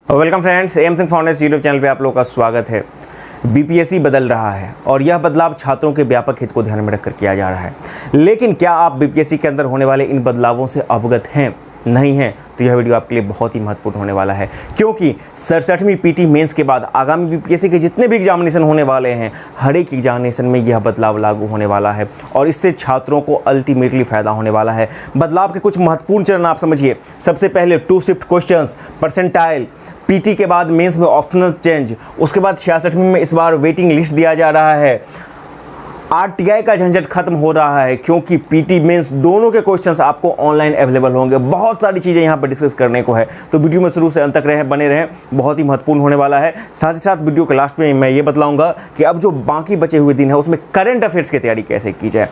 Welcome friends, M Singh foundation YouTube channel पे आप लोगों का स्वागत है। बीपीएससी बदल रहा है और यह बदलाव छात्रों के व्यापक हित को ध्यान में रखकर किया जा रहा है। लेकिन क्या आप बीपीएससी के अंदर होने वाले इन बदलावों से अवगत हैं? नहीं हैं तो यह वीडियो आपके लिए बहुत ही महत्वपूर्ण होने वाला है, क्योंकि 67वीं पीटी मेंस के बाद आगामी बीपीएससी के जितने भी एग्जामिनेशन होने वाले हैं, हर एक एग्जामिनेशन में यह बदलाव लागू होने वाला है और इससे छात्रों को अल्टीमेटली फायदा होने वाला है। बदलाव के कुछ महत्वपूर्ण चरण आप समझिए। सबसे पहले 2 शिफ्ट क्वेश्चंस, परसेंटाइल, पीटी के बाद मेंस में ऑप्शनल चेंज, उसके बाद 66वीं में इस बार वेटिंग लिस्ट दिया जा रहा है। आरटीआई का झंझट खत्म हो रहा है, क्योंकि पीटी मेंस दोनों के क्वेश्चंस आपको ऑनलाइन अवेलेबल होंगे। बहुत सारी चीज़ें यहाँ पर डिस्कस करने को है, तो वीडियो में शुरू से अंत तक बने रहें, बहुत ही महत्वपूर्ण होने वाला है। साथ ही साथ वीडियो के लास्ट में मैं ये बतलाऊंगा कि अब जो बाकी बचे हुए दिन है उसमें करंट अफेयर्स की तैयारी कैसे की जाए।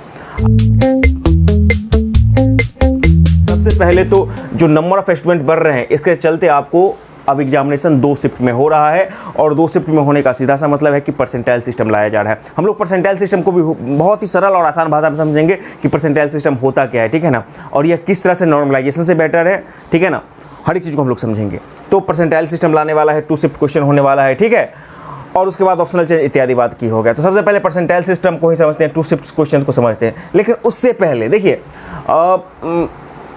सबसे पहले तो जो नंबर ऑफ स्टूडेंट बढ़ रहे हैं, इसके चलते आपको अब एग्जामिनेशन 2 शिफ्ट में हो रहा है और 2 शिफ्ट में होने का सीधा सा मतलब है कि परसेंटाइल सिस्टम लाया जा रहा है। हम लोग परसेंटाइल सिस्टम को भी बहुत ही सरल और आसान भाषा में समझेंगे कि परसेंटाइल सिस्टम होता क्या है, ठीक है ना, और यह किस तरह से नॉर्मलाइजेशन से बेटर है, ठीक है ना, हर एक चीज़ को हम लोग समझेंगे। तो परसेंटाइल सिस्टम लाने वाला है, 2 शिफ्ट क्वेश्चन होने वाला है, ठीक है, और उसके बाद ऑप्शनल चेंज इत्यादि बात की हो गया। तो सबसे पहले परसेंटाइल सिस्टम को ही समझते हैं, 2 शिफ्ट क्वेश्चन को समझते हैं। लेकिन उससे पहले देखिए,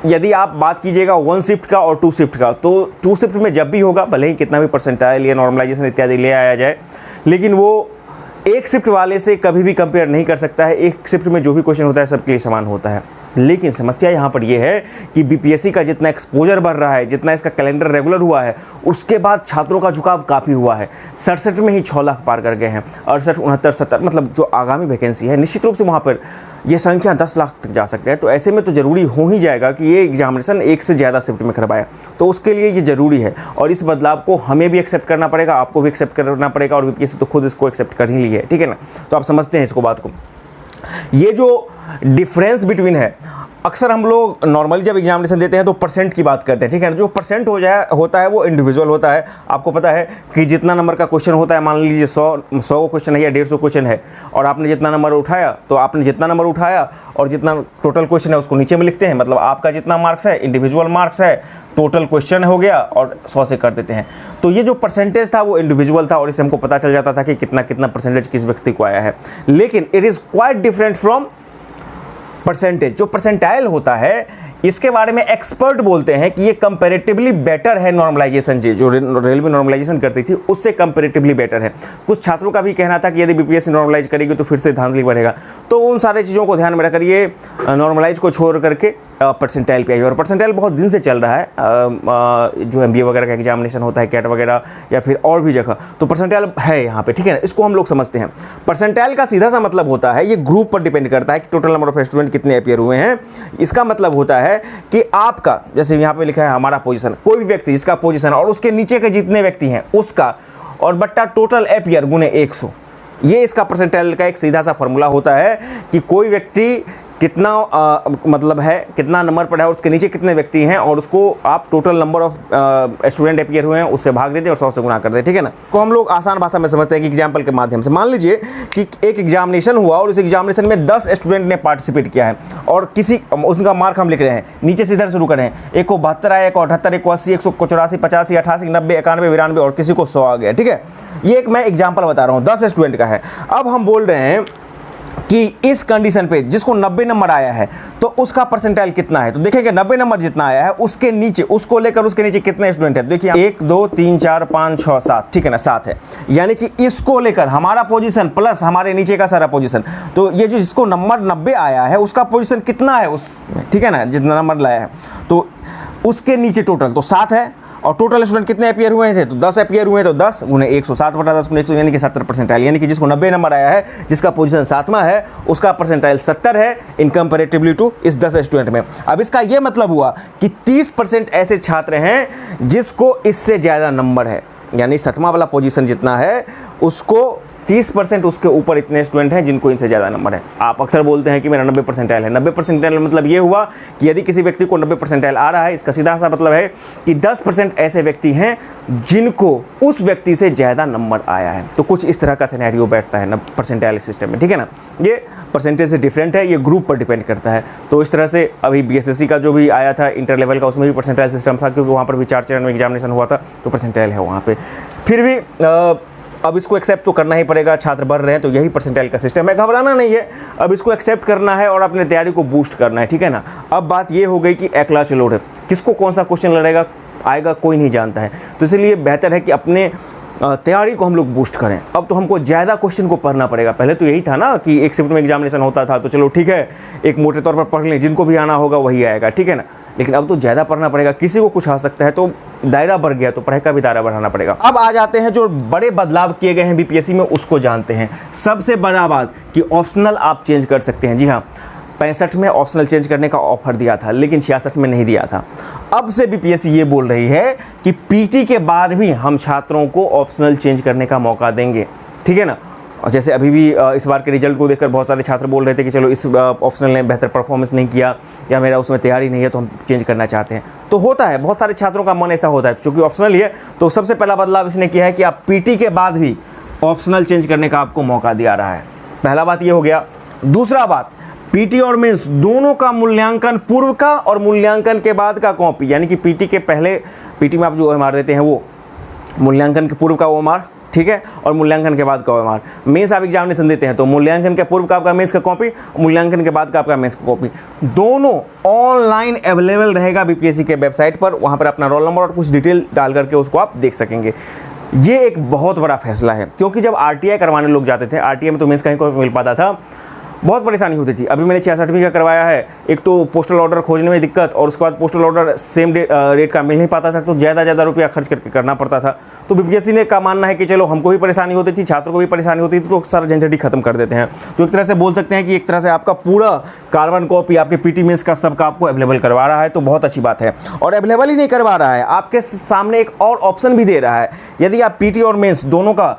यदि आप बात कीजिएगा 1 शिफ्ट का और 2 शिफ्ट का, तो 2 शिफ्ट में जब भी होगा, भले ही कितना भी परसेंटाइल या नॉर्मलाइजेशन इत्यादि ले आया जाए, लेकिन वो 1 शिफ्ट वाले से कभी भी कंपेयर नहीं कर सकता है। 1 शिफ्ट में जो भी क्वेश्चन होता है सबके लिए समान होता है। लेकिन समस्या यहाँ पर यह है कि बीपीएससी का जितना एक्सपोजर बढ़ रहा है, जितना इसका कैलेंडर रेगुलर हुआ है, उसके बाद छात्रों का झुकाव काफ़ी हुआ है। 67 में ही 6 लाख पार कर गए हैं। 68, 69, 70 मतलब जो आगामी वैकेंसी है, निश्चित रूप से वहाँ पर यह संख्या 10 लाख तक जा सकता है। तो ऐसे में तो ज़रूरी हो ही जाएगा कि ये एग्जामिनेशन 1 से ज़्यादा शिफ्ट में करवाए। तो उसके लिए ये ज़रूरी है और इस बदलाव को हमें भी एक्सेप्ट करना पड़ेगा, आपको भी एक्सेप्ट करना पड़ेगा, और बीपीएससी तो खुद इसको एक्सेप्ट कर ही ली है, ठीक है ना। तो आप समझते हैं इसको, बात को। ये जो डिफरेंस बिटवीन है, अक्सर हम लोग नॉर्मली जब एग्जामिनेशन देते हैं तो परसेंट की बात करते हैं, ठीक है ना। जो परसेंट होता है वो इंडिविजुअल होता है। आपको पता है कि जितना नंबर का क्वेश्चन होता है, मान लीजिए 100 क्वेश्चन है या 150 क्वेश्चन है, और आपने जितना नंबर उठाया, तो आपने जितना नंबर उठाया और जितना टोटल क्वेश्चन है उसको नीचे में लिखते हैं। मतलब आपका जितना मार्क्स है इंडिविजुअल मार्क्स है, टोटल क्वेश्चन हो गया और 100 से कर देते हैं। तो ये जो परसेंटेज था वो इंडिविजुअल था और इससे हमको पता चल जाता था कि कितना परसेंटेज किस व्यक्ति को आया है। लेकिन it is quite different from percentage. जो परसेंटाइल होता है, इसके बारे में एक्सपर्ट बोलते हैं कि ये कंपैरेटिवली बेटर है नॉर्मलाइजेशन, जो रेलवे नॉर्मलाइजेशन करती थी उससे कंपैरेटिवली बेटर है। कुछ छात्रों का भी कहना था कि यदि बीपीएससी नॉर्मलाइज करेगी तो फिर से धांधली बढ़ेगा। तो उन सारी चीज़ों को ध्यान में रखकर ये नॉर्मलाइज को छोड़ करके परसेंटाइल पे आई। और परसेंटाइल बहुत दिन से चल रहा है, जो एमबीए वगैरह का एग्जामिनेशन होता है, कैट वगैरह या फिर और भी जगह, तो परसेंटाइल है यहाँ पे, ठीक है ना। इसको हम लोग समझते हैं। परसेंटाइल का सीधा सा मतलब होता है, ये ग्रुप पर डिपेंड करता है कि टोटल नंबर ऑफ स्टूडेंट कितने अपीयर हुए हैं। इसका मतलब होता है कि आपका, जैसे यहाँ पे लिखा है हमारा पोजीशन, कोई भी व्यक्ति जिसका पोजीशन और उसके नीचे के जितने व्यक्ति हैं उसका, और बट्टा टोटल अपीयर गुने 100, ये इसका परसेंटाइल का एक सीधा सा फॉर्मूला होता है कि कोई व्यक्ति कितना मतलब है, कितना नंबर पर है और उसके नीचे कितने व्यक्ति हैं, और उसको आप total number of student appear हुए हैं उससे भाग देते और 100 से गुना कर देते, ठीक है ना। तो हम लोग आसान भाषा में समझते हैं कि एग्जाम्पल के माध्यम से मान लीजिए कि एक एग्जामिनेशन हुआ और उस एग्जामिनेशन में 10 स्टूडेंट ने पार्टिसिपेट किया है और किसी उनका मार्क हम लिख रहे हैं, नीचे से इधर शुरू करें, एक को 72 आया, एक को 78, एक को 80, 184, 85, 88, 90, 91, 92 और किसी को 100 आ गया, ठीक है। ये एक मैं एग्जाम्पल बता रहा हूँ, 10 स्टूडेंट का है। अब हम बोल रहे हैं कि इस कंडीशन पे जिसको 90 नंबर आया है तो उसका परसेंटाइल कितना है। तो देखेंगे 90 नंबर जितना आया है उसके नीचे, उसको लेकर उसके नीचे कितने स्टूडेंट है। देखिए 1 2 3 4 5 6 7, ठीक है ना, 7 है। यानी कि इसको लेकर हमारा पोजीशन प्लस हमारे नीचे का सारा पोजीशन, तो ये जो जिसको नंबर 90 आया है उसका पोजीशन कितना है उसमें, ठीक है ना, जितना नंबर लाया है, तो उसके नीचे टोटल तो 7 है। और टोटल स्टूडेंट कितने अपीयर हुए थे, तो 10 अपीयर हुए, तो 10 गुने 100, 7 बटा 10 गुने 100, यानी कि 70 परसेंटाइल। यानी कि जिसको 90 नंबर आया है, जिसका पोजीशन 7वां है, उसका परसेंटाइल 70 है इन कंपैरेटिवली टू इस 10 स्टूडेंट में। अब इसका ये मतलब हुआ कि 30% ऐसे छात्र हैं जिसको इससे ज़्यादा नंबर है, यानी 7वां वाला पोजीशन जितना है उसको 30% उसके ऊपर इतने स्टूडेंट हैं जिनको इनसे ज़्यादा नंबर है। आप अक्सर बोलते हैं कि मेरा 90 परसेंटाइल है। 90 परसेंटाइल मतलब ये हुआ कि यदि किसी व्यक्ति को 90 परसेंटाइल आ रहा है, इसका सीधा सा मतलब है कि 10% ऐसे व्यक्ति हैं जिनको उस व्यक्ति से ज़्यादा नंबर आया है। तो कुछ इस तरह का सिनेरियो बैठता है 90 परसेंटाइल सिस्टम में, ठीक है ना। ये परसेंटेज से डिफरेंट है, ये ग्रुप पर डिपेंड करता है। तो इस तरह से अभी बीएसएससी का जो भी आया था इंटर लेवल का, उसमें भी परसेंटाइल सिस्टम था, क्योंकि वहाँ पर भी 4 चरण में एग्जामिनेशन हुआ था, तो परसेंटाइल है वहाँ पे। फिर भी अब इसको एक्सेप्ट तो करना ही पड़ेगा, छात्र बढ़ रहे हैं तो यही परसेंटाइल का सिस्टम है, घबराना नहीं है। अब इसको एक्सेप्ट करना है और अपने तैयारी को बूस्ट करना है, ठीक है ना। अब बात ये हो गई कि एकलाच लोड है, किसको कौन सा क्वेश्चन लड़ेगा आएगा कोई नहीं जानता है, तो इसलिए बेहतर है कि अपने तैयारी को हम लोग बूस्ट करें। अब तो हमको ज़्यादा क्वेश्चन को पढ़ना पड़ेगा। पहले तो यही था ना कि एक शिफ्ट में एग्जामिनेशन होता था तो चलो ठीक है, एक मोटे तौर पर पढ़ लें, जिनको भी आना होगा वही आएगा, ठीक है ना। लेकिन अब तो ज़्यादा पढ़ना पड़ेगा, किसी को कुछ आ सकता है, तो दायरा बढ़ गया, तो पढ़ाई का भी दायरा बढ़ाना पड़ेगा। अब आ जाते हैं जो बड़े बदलाव किए गए हैं बीपीएससी में, उसको जानते हैं। सबसे बड़ा बात कि ऑप्शनल आप चेंज कर सकते हैं। जी हाँ, 65 में ऑप्शनल चेंज करने का ऑफर दिया था, लेकिन 66 में नहीं दिया था। अब से बीपीएससी ये बोल रही है कि पीटी के बाद भी हम छात्रों को ऑप्शनल चेंज करने का मौका देंगे, ठीक है ना। और जैसे अभी भी इस बार के रिजल्ट को देखकर बहुत सारे छात्र बोल रहे थे कि चलो इस ऑप्शनल ने बेहतर परफॉर्मेंस नहीं किया या मेरा उसमें तैयारी नहीं है तो हम चेंज करना चाहते हैं। तो होता है, बहुत सारे छात्रों का मन ऐसा होता है, क्योंकि ऑप्शनल ही है। तो सबसे पहला बदलाव इसने किया है कि आप पीटी के बाद भी ऑप्शनल चेंज करने का आपको मौका दिया रहा है। पहला बात ये हो गया। दूसरा बात, पीटी और मेंस दोनों का मूल्यांकन पूर्व का और मूल्यांकन के बाद का कॉपी, यानी कि पीटी के पहले, पीटी में आप जो ओएमआर देते हैं वो मूल्यांकन के पूर्व का ओएमआर, ठीक है, और मूल्यांकन के बाद का ओएमआर। मेंस आप एग्जामिनेशन देते हैं तो मूल्यांकन के पूर्व का आपका मेंस का कॉपी, मूल्यांकन के बाद का आपका मेंस का कॉपी, दोनों ऑनलाइन अवेलेबल रहेगा बीपीएससी के वेबसाइट पर। वहाँ पर अपना रोल नंबर और कुछ डिटेल डाल करके उसको आप देख सकेंगे। ये एक बहुत बड़ा फैसला है, क्योंकि जब आरटीआई करवाने लोग जाते थे, आरटीआई में तो मेंस कहीं को मिल पाता था, बहुत परेशानी होती थी। अभी मैंने 66वीं का करवाया है, एक तो पोस्टल ऑर्डर खोजने में दिक्कत, और उसके बाद पोस्टल ऑर्डर सेम रेट का मिल नहीं पाता था, तो ज़्यादा रुपया खर्च करके करना पड़ता था। तो बीपीएससी ने का मानना है कि चलो हमको भी परेशानी होती थी, छात्रों को भी परेशानी होती थी, तो सारा झंझट ही खत्म कर देते हैं। तो एक तरह से बोल सकते हैं कि एक तरह से आपका पूरा कार्बन कॉपी आपके पीटी मेंस का सबका आपको अवेलेबल करवा रहा है, तो बहुत अच्छी बात है। और अवेलेबल ही नहीं करवा रहा है, आपके सामने एक और ऑप्शन भी दे रहा है। यदि आप पीटी और मेंस दोनों का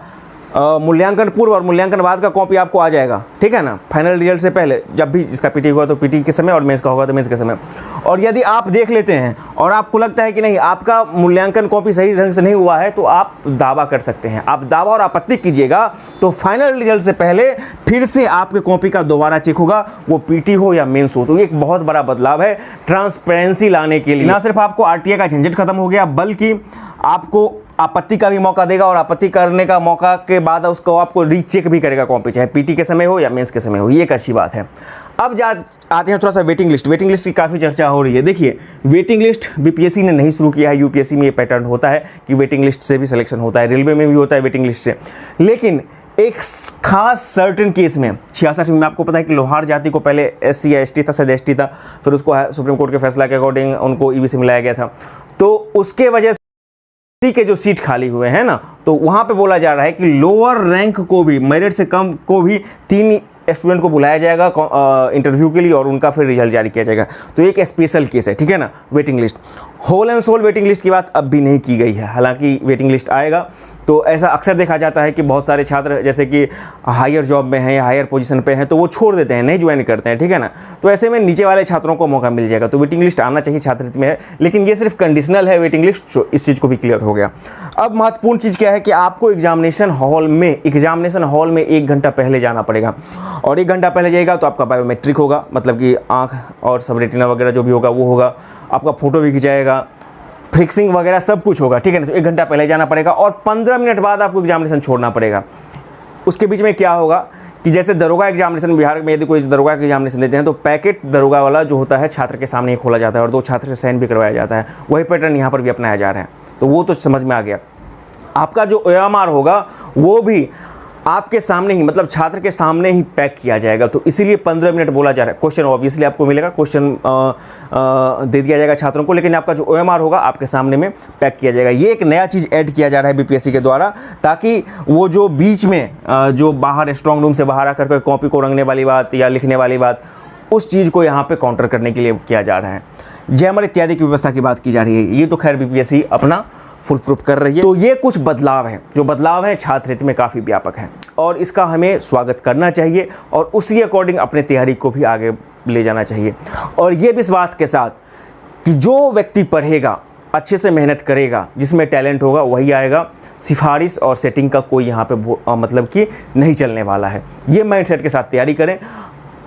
मूल्यांकन पूर्व और मूल्यांकन बाद का कॉपी आपको आ जाएगा, ठीक है ना, फाइनल रिजल्ट से पहले। जब भी इसका पीटी हुआ तो पीटी के समय और मेंस का होगा तो मेंस के समय। और यदि आप देख लेते हैं और आपको लगता है कि नहीं आपका मूल्यांकन कॉपी सही ढंग से नहीं हुआ है, तो आप दावा कर सकते हैं। आप दावा और आपत्ति कीजिएगा तो फाइनल रिजल्ट से पहले फिर से आपके कॉपी का दोबारा चेक होगा, वो पीटी हो या मेंस हो। तो ये एक बहुत बड़ा बदलाव है ट्रांसपेरेंसी लाने के लिए। ना सिर्फ आपको आरटीआई का झंझट खत्म हो गया, बल्कि आपको आपत्ति का भी मौका देगा, और आपत्ति करने का मौका के बाद उसको आपको रीचेक भी करेगा कॉपी, चाहे पीटी के समय हो या मेंस के समय हो। ये एक अच्छी बात है। अब आते हैं थोड़ा सा वेटिंग लिस्ट। वेटिंग लिस्ट की काफ़ी चर्चा हो रही है। देखिए, वेटिंग लिस्ट बीपीएससी ने नहीं शुरू किया है, यूपीएससी में ये पैटर्न होता है कि वेटिंग लिस्ट से भी सिलेक्शन होता है, रेलवे में भी होता है वेटिंग लिस्ट से। लेकिन एक खास सर्टेन केस में 66 में आपको पता है कि लोहार जाति को पहले एससी या एसटी था, शायद एसटी था, फिर उसको सुप्रीम कोर्ट के फैसला के अकॉर्डिंग उनको ईबीसी मिलाया गया था। तो उसके वजह के जो सीट खाली हुए हैं ना, तो वहां पे बोला जा रहा है कि लोअर रैंक को भी, मेरिट से कम को भी 3 स्टूडेंट को बुलाया जाएगा इंटरव्यू के लिए, और उनका फिर रिजल्ट जारी किया जाएगा। तो एक स्पेशल केस है, ठीक है ना, waiting list. Whole and sole waiting list की बात अब भी नहीं की गई है, हालांकि वेटिंग लिस्ट आएगा। तो ऐसा अक्सर देखा जाता है कि बहुत सारे छात्र जैसे कि हायर जॉब में हैं या हायर पोजीशन पे हैं, तो वो छोड़ देते हैं, नहीं ज्वाइन करते हैं, ठीक है ना। तो ऐसे में नीचे वाले छात्रों को मौका मिल जाएगा। तो वेटिंग लिस्ट आना चाहिए छात्रवृत्ति में है, लेकिन ये सिर्फ कंडीशनल है वेटिंग लिस्ट, तो इस चीज़ को भी क्लियर हो गया। अब महत्वपूर्ण चीज़ क्या है कि आपको एग्जामिनेशन हॉल में 1 घंटा पहले जाना पड़ेगा, और 1 घंटा पहले जाएगा तो आपका बायोमेट्रिक होगा, मतलब कि आँख और सब रेटिना वगैरह जो भी होगा वो होगा, आपका फोटो भी खिंचाएगा, फिक्सिंग वगैरह सब कुछ होगा, ठीक है ना। तो 1 घंटा पहले जाना पड़ेगा, और 15 मिनट बाद आपको एग्जामिनेशन छोड़ना पड़ेगा। उसके बीच में क्या होगा कि जैसे दरोगा एग्जामिनेशन, बिहार में यदि कोई दरोगा का एग्जामिनेशन देते हैं तो पैकेट दरोगा वाला जो होता है छात्र के सामने ही खोला जाता है, और 2 छात्र से साइन भी करवाया जाता है। वही पैटर्न यहाँ पर भी अपनाया जा रहा है। तो वो तो समझ में आ गया। आपका जो ओएमआर होगा वो भी आपके सामने ही, मतलब छात्र के सामने ही पैक किया जाएगा। तो इसीलिए 15 मिनट बोला जा रहा है। क्वेश्चन ऑब्वियसली आपको मिलेगा, क्वेश्चन दे दिया जाएगा छात्रों को, लेकिन आपका जो ओएमआर होगा आपके सामने में पैक किया जाएगा। ये एक नया चीज़ ऐड किया जा रहा है बीपीएससी के द्वारा, ताकि वो जो बीच में जो बाहर स्ट्रॉन्ग रूम से बाहर आकर कॉपी को रंगने वाली बात या लिखने वाली बात, उस चीज़ को यहाँ पे काउंटर करने के लिए किया जा रहा है। जयमर इत्यादि की व्यवस्था की बात की जा रही है। ये तो खैर बीपीएससी अपना फुल प्रूफ कर रही है। तो ये कुछ बदलाव हैं, जो बदलाव हैं छात्रवृत्ति में काफ़ी व्यापक हैं। और इसका हमें स्वागत करना चाहिए और उसी अकॉर्डिंग अपने तैयारी को भी आगे ले जाना चाहिए। और ये विश्वास के साथ कि जो व्यक्ति पढ़ेगा, अच्छे से मेहनत करेगा, जिसमें टैलेंट होगा वही आएगा। सिफारिश और सेटिंग का कोई यहाँ पे मतलब कि नहीं चलने वाला है। ये माइंडसेट के साथ तैयारी करें,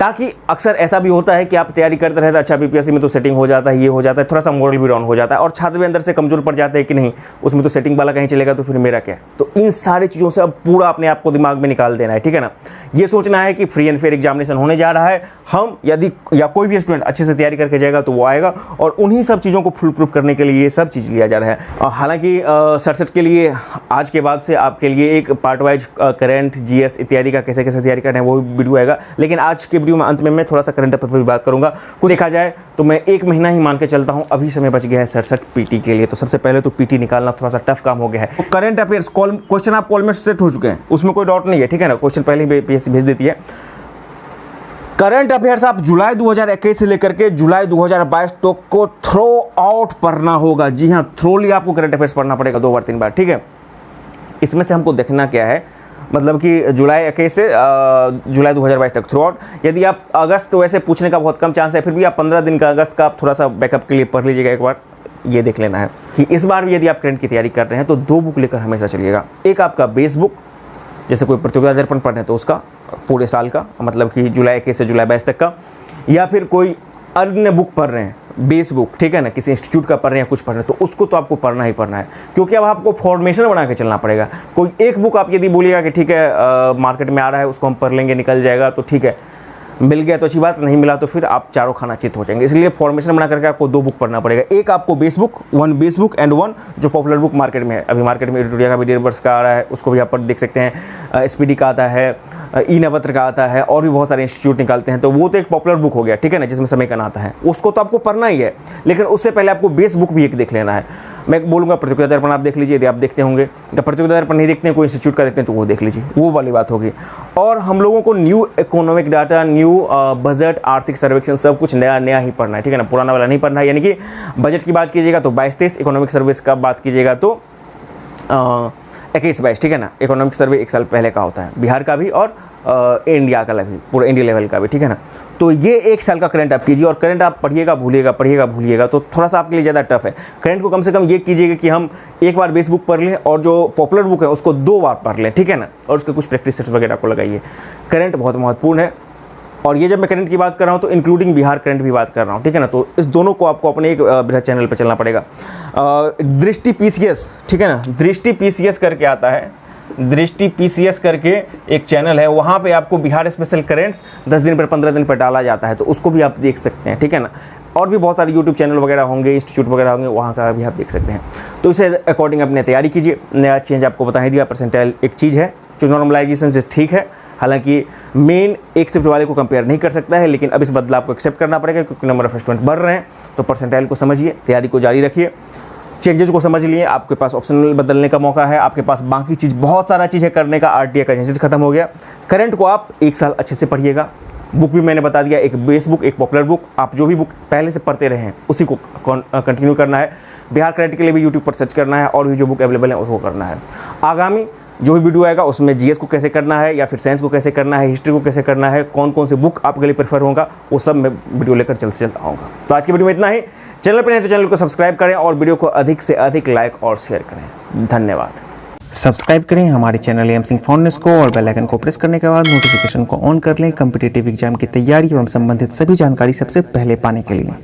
ताकि अक्सर ऐसा भी होता है कि आप तैयारी करते रहते हैं, अच्छा बीपीएससी में तो सेटिंग हो जाता है, ये हो जाता है, थोड़ा सा मोरल भी डाउन हो जाता है और छात्र भी अंदर से कमजोर पड़ जाते हैं कि नहीं उसमें तो सेटिंग वाला कहीं चलेगा तो फिर मेरा क्या। तो इन सारी चीज़ों से अब पूरा अपने आप को दिमाग में निकाल देना है, ठीक है ना। ये सोचना है कि फ्री एंड फेयर एग्जामिनेशन होने जा रहा है, हम यदि या कोई भी स्टूडेंट अच्छे से तैयारी करके जाएगा तो वो आएगा और उन्हीं सब चीज़ों को फुल प्रूफ करने के लिए ये सब चीज़ लिया जा रहा है। हालांकि 67 के लिए आज के बाद से आपके लिए एक पार्ट वाइज करंट, जीएस इत्यादि का कैसे कैसे तैयारी करना है वो वीडियो आएगा। लेकिन आज के वीडियो में अंत में मैं थोड़ा सा करंट अफेयर पर भी बात करूंगा। कुछ देखा जाए तो मैं 1 महीना ही मान के चलता हूं, अभी समय बच गया है 67 पीटी के लिए। तो सबसे पहले तो पीटी निकालना थोड़ा सा टफ काम हो गया है। करंट अफेयर्स क्वेश्चन आप कॉल में सेट हो चुके हैं, उसमें कोई डाउट नहीं है, ठीक है ना। क्वेश्चन पहले ही पीएससी भेज देती है। करंट अफेयर्स आप जुलाई 2021 से लेकर के जुलाई 2022 तक को थ्रो आउट पढ़ना होगा। जी हाँ, थ्रोली आपको करंट अफेयर्स पढ़ना पड़ेगा 2 बार 3 बार, ठीक है। इसमें से हमको देखना क्या है, मतलब कि जुलाई 21 से जुलाई 2022 तक थ्रू आउट। यदि आप अगस्त, तो वैसे पूछने का बहुत कम चांस है, फिर भी आप 15 दिन का अगस्त का आप थोड़ा सा बैकअप के लिए पढ़ लीजिएगा। एक बार ये देख लेना है कि इस बार भी यदि आप करंट की तैयारी कर रहे हैं तो 2 बुक लेकर हमेशा चलिएगा। एक आपका बेस बुक, जैसे कोई प्रतियोगिता दर्पण पढ़ रहे हैं तो उसका पूरे साल का, मतलब कि जुलाई 21 से जुलाई 22 तक का, या फिर कोई अन्य बुक पढ़ रहे हैं, बेस बुक, ठीक है ना, किसी इंस्टीट्यूट का पढ़ रहे हैं, कुछ पढ़ रहे हैं, तो उसको तो आपको पढ़ना ही पढ़ना है, क्योंकि अब आपको फॉर्मेशन बना के चलना पड़ेगा। कोई एक बुक आप यदि बोलिएगा कि ठीक है मार्केट में आ रहा है उसको हम पढ़ लेंगे, निकल जाएगा, तो ठीक है, मिल गया तो अच्छी बात, नहीं मिला तो फिर आप चारों खाना चित हो जाएंगे। इसलिए फॉर्मेशन बना करके आपको 2 बुक पढ़ना पड़ेगा। एक आपको base book, 1 base book and 1 जो पॉपुलर बुक मार्केट में है। अभी मार्केट में एडिटोरिया का भी 1.5 वर्ष का आ रहा है, उसको भी आप पर देख सकते हैं। SPD का आता है, ई नवत्र का आता है, और भी बहुत सारे इंस्टीट्यूट निकालते हैं, तो वो तो एक पॉपुलर बुक हो गया, ठीक है ना, जिसमें समय का आता है, उसको तो आपको पढ़ना ही है। लेकिन उससे पहले आपको बेस बुक भी एक देख लेना है। मैं बोलूँगा प्रतियोगिता दर्पण आप देख लीजिए, यदि आप देखते होंगे। तो प्रतियोगिता दर्पण नहीं देखते हैं, कोई इंस्टीट्यूट का देखते हैं तो वो देख लीजिए, वो वाली बात होगी। और हम लोगों को new economic data, new budget, आर्थिक सर्वेक्षण, सब कुछ नया नया ही पढ़ना है, ठीक है ना, पुराना वाला नहीं पढ़ना है। यानी कि बजट की बात कीजिएगा तो 22-23, इकोनॉमिक सर्विस का बात कीजिएगा तो 21-22, ठीक है ना। इकोनॉमिक सर्वे 1 साल पहले का होता है, बिहार का भी और इंडिया का भी, पूरा इंडिया लेवल का भी, ठीक है ना। तो ये 1 साल का करंट आप कीजिए, और करंट आप पढ़िएगा भूलिएगा तो थोड़ा सा आपके लिए ज़्यादा टफ है। करंट को कम से कम ये कीजिएगा कि हम एक बार बेस बुक पढ़ लें और जो पॉपुलर बुक है उसको 2 बार पढ़ लें, ठीक है ना, और उसके कुछ प्रैक्टिस सेट्स वगैरह को लगाइए। करंट बहुत महत्वपूर्ण है, और ये जब मैं करंट की बात कर रहा हूँ तो इंक्लूडिंग बिहार करंट भी बात कर रहा हूँ, ठीक है ना। तो इस दोनों को आपको अपने एक बृहद चैनल पर चलना पड़ेगा। दृष्टि PCS, ठीक है ना, दृष्टि PCS करके आता है, दृष्टि PCS करके एक चैनल है, वहाँ पे आपको बिहार स्पेशल करेंट्स 10 दिन पर 15 दिन पर डाला जाता है, तो उसको भी आप देख सकते हैं, ठीक है ना। और भी बहुत सारे यूट्यूब चैनल वगैरह होंगे, इंस्टीट्यूट वगैरह होंगे, वहाँ का भी आप देख सकते हैं। तो इसे अकॉर्डिंग अपने तैयारी कीजिए। नया चेंज आपको बता ही दिया, परसेंटाइल एक चीज़ है जो नॉर्मलाइजेशन से ठीक है, हालांकि मेन एक शिफ्ट वाले को कंपेयर नहीं कर सकता है, लेकिन अब इस बदलाव को एक्सेप्ट करना पड़ेगा क्योंकि नंबर ऑफ स्टूडेंट बढ़ रहे हैं। तो परसेंटाइल को समझिए, तैयारी को जारी रखिए, चेंजेस को समझ लिए, आपके पास ऑप्शनल बदलने का मौका है, आपके पास बाकी चीज़ बहुत सारा चीज़ है करने का। RTA का झंझट खत्म हो गया। करंट को आप 1 साल अच्छे से पढ़िएगा। बुक भी मैंने बता दिया, एक बेस बुक, एक पॉपुलर बुक, आप जो भी बुक पहले से पढ़ते रहे हैं उसी को कंटिन्यू करना है। बिहार करंट के लिए भी यूट्यूब पर सर्च करना है, और भी जो बुक अवेलेबल है उसको करना है। आगामी जो भी वीडियो आएगा उसमें GS को कैसे करना है, या फिर साइंस को कैसे करना है, हिस्ट्री को कैसे करना है, कौन कौन से बुक आपके लिए प्रेफर होगा, वो सब मैं वीडियो लेकर जल्द से जल्द आऊँगा। तो आज की वीडियो में इतना ही। चैनल पर नहीं तो चैनल को सब्सक्राइब करें और वीडियो को अधिक से अधिक लाइक और शेयर करें। धन्यवाद। सब्सक्राइब करें हमारे चैनल AM सिंह फाउंडेशन को, और बेल आइकन को प्रेस करने के बाद नोटिफिकेशन को ऑन कर लें कॉम्पिटिटिव एग्जाम की तैयारी एवं संबंधित सभी जानकारी सबसे पहले पाने के लिए।